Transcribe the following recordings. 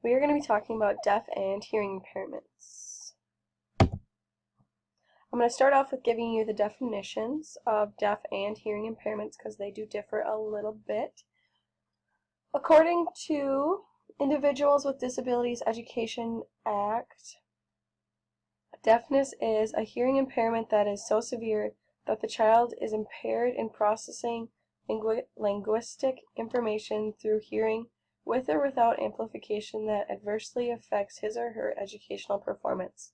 We are going to be talking about deaf and hearing impairments. I'm going to start off with giving you the definitions of deaf and hearing impairments because they do differ a little bit. According to Individuals with Disabilities Education Act, deafness is a hearing impairment that is so severe that the child is impaired in processing linguistic information through hearing with or without amplification that adversely affects his or her educational performance.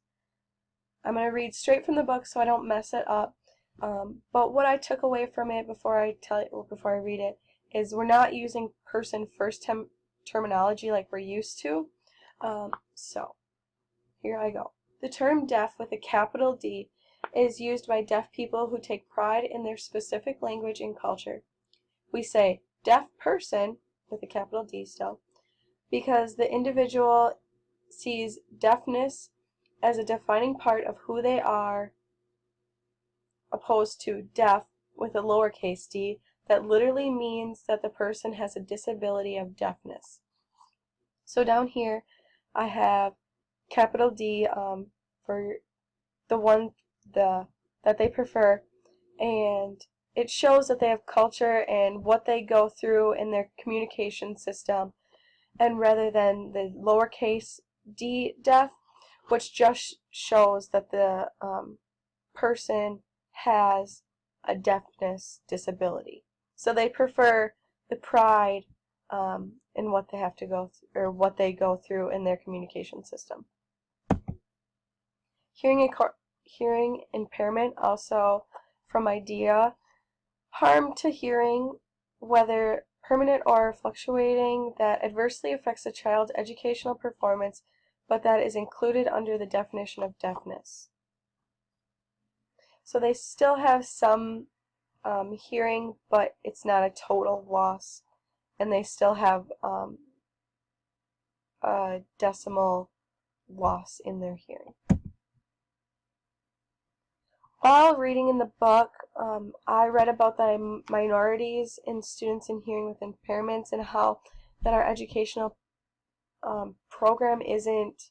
I'm going to read straight from the book so I don't mess it up, but what I took away from it before I read it is we're not using person first terminology like we're used to. So here I go. The term deaf with a capital D is used by deaf people who take pride in their specific language and culture. We say deaf person with a capital D still, because the individual sees deafness as a defining part of who they are, opposed to deaf with a lowercase d, that literally means that the person has a disability of deafness. So down here I have capital D for the one that they prefer, and it shows that they have culture and what they go through in their communication system, and rather than the lowercase d deaf, which just shows that the person has a deafness disability. So they prefer the pride in what they have to go through, or what they go through in their communication system. Hearing impairment, also from idea, harm to hearing, whether permanent or fluctuating, that adversely affects a child's educational performance, but that is included under the definition of deafness. So they still have some hearing, but it's not a total loss, and they still have a decimal loss in their hearing. While reading in the book, I read about the minorities in students in hearing with impairments and how that our educational program isn't,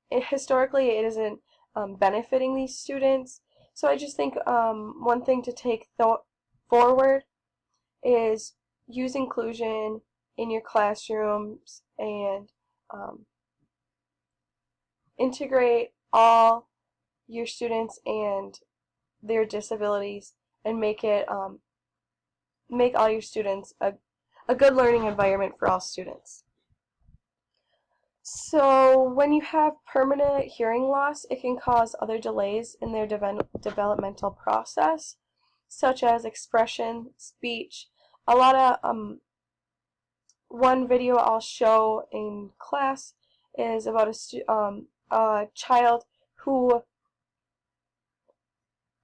historically it isn't benefiting these students. So I just think one thing to take forward is use inclusion in your classrooms and integrate all your students and their disabilities, and make all your students a good learning environment for all students. So when you have permanent hearing loss, it can cause other delays in their developmental process, such as expression, speech. A lot of one video I'll show in class is about a child who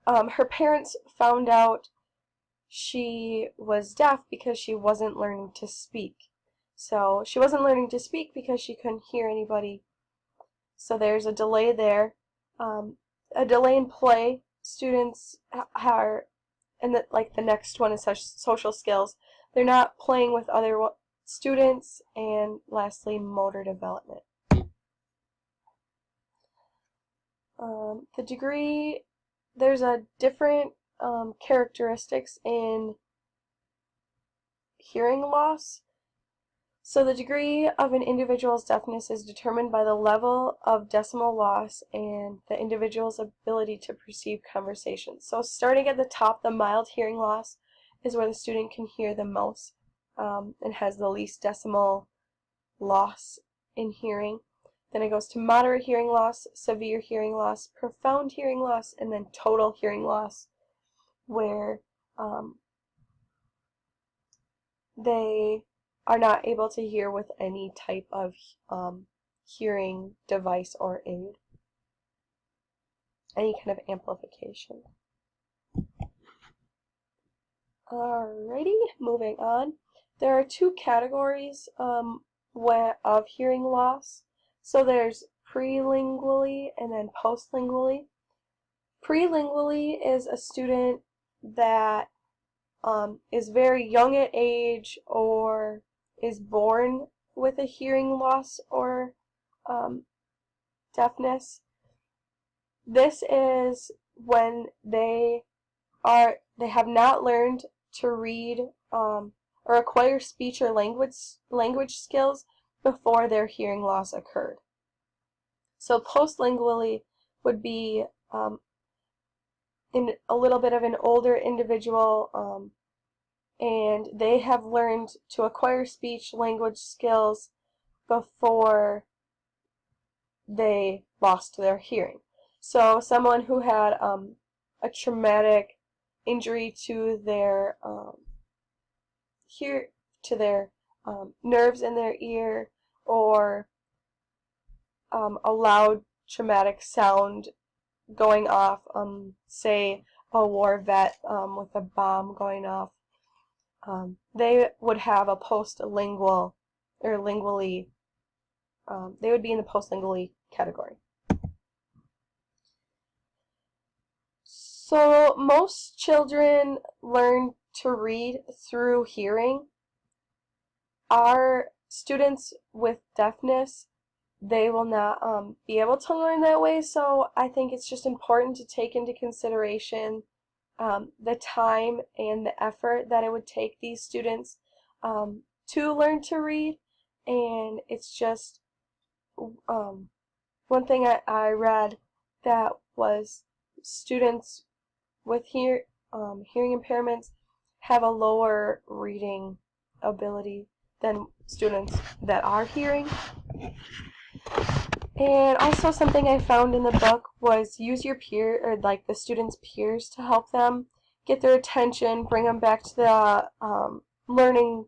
her parents found out she was deaf because she wasn't learning to speak. So she wasn't learning to speak because she couldn't hear anybody. So there's a delay there. A delay in play. Students are, and the next one is social skills. They're not playing with other students. And lastly, motor development. The degree, there's a different characteristics in hearing loss. So the degree of an individual's deafness is determined by the level of decimal loss and the individual's ability to perceive conversations. So starting at the top, the mild hearing loss is where the student can hear the most and has the least decimal loss in hearing. Then it goes to moderate hearing loss, severe hearing loss, profound hearing loss, and then total hearing loss, where they are not able to hear with any type of hearing device or aid, any kind of amplification. Alrighty, moving on. There are two categories of hearing loss. So there's prelingually and then postlingually. Prelingually is a student that is very young at age or is born with a hearing loss or deafness, this is when they have not learned to read or acquire speech or language skills before their hearing loss occurred. So postlingually would be in a little bit of an older individual, and they have learned to acquire speech language skills before they lost their hearing. So someone who had a traumatic injury to their nerves in their ear, or a loud traumatic sound going off, say a war vet with a bomb going off, they would have a postlingual or lingually, they would be in the postlingually category. So most children learn to read through hearing. Our students with deafness, they will not be able to learn that way, so I think it's just important to take into consideration the time and the effort that it would take these students to learn to read. And it's just one thing I read that was students with hearing impairments have a lower reading ability than students that are hearing. And also something I found in the book was use your peer, or like the students' peers, to help them get their attention, bring them back to the learning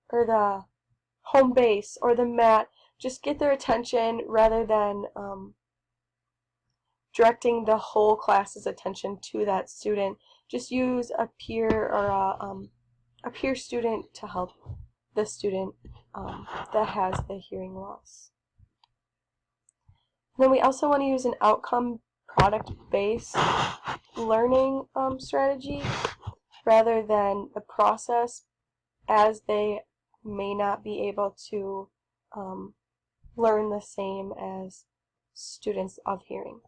or the home base or the mat. Just get their attention rather than directing the whole class's attention to that student. Just use a peer or a peer student to help the student that has the hearing loss. Then we also want to use an outcome product-based learning strategy rather than the process, as they may not be able to learn the same as students of hearing.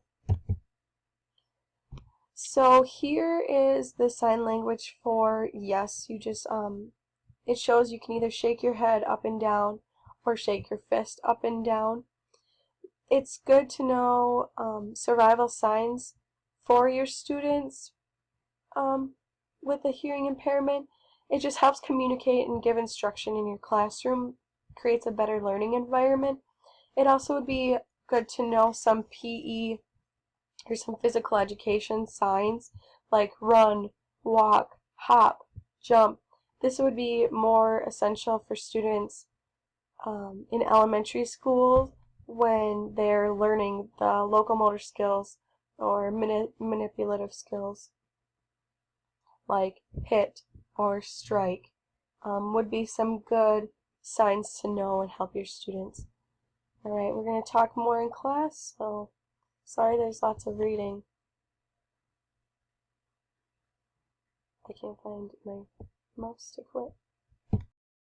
So here is the sign language for yes. You just it shows you can either shake your head up and down or shake your fist up and down. It's good to know survival signs for your students with a hearing impairment. It just helps communicate and give instruction in your classroom, creates a better learning environment. It also would be good to know some PE or some physical education signs like run, walk, hop, jump. This would be more essential for students in elementary school when they're learning the locomotor skills or manipulative skills like hit or strike. Would be some good signs to know and help your students. Alright, we're going to talk more in class, so sorry there's lots of reading. I can't find my mouse to click.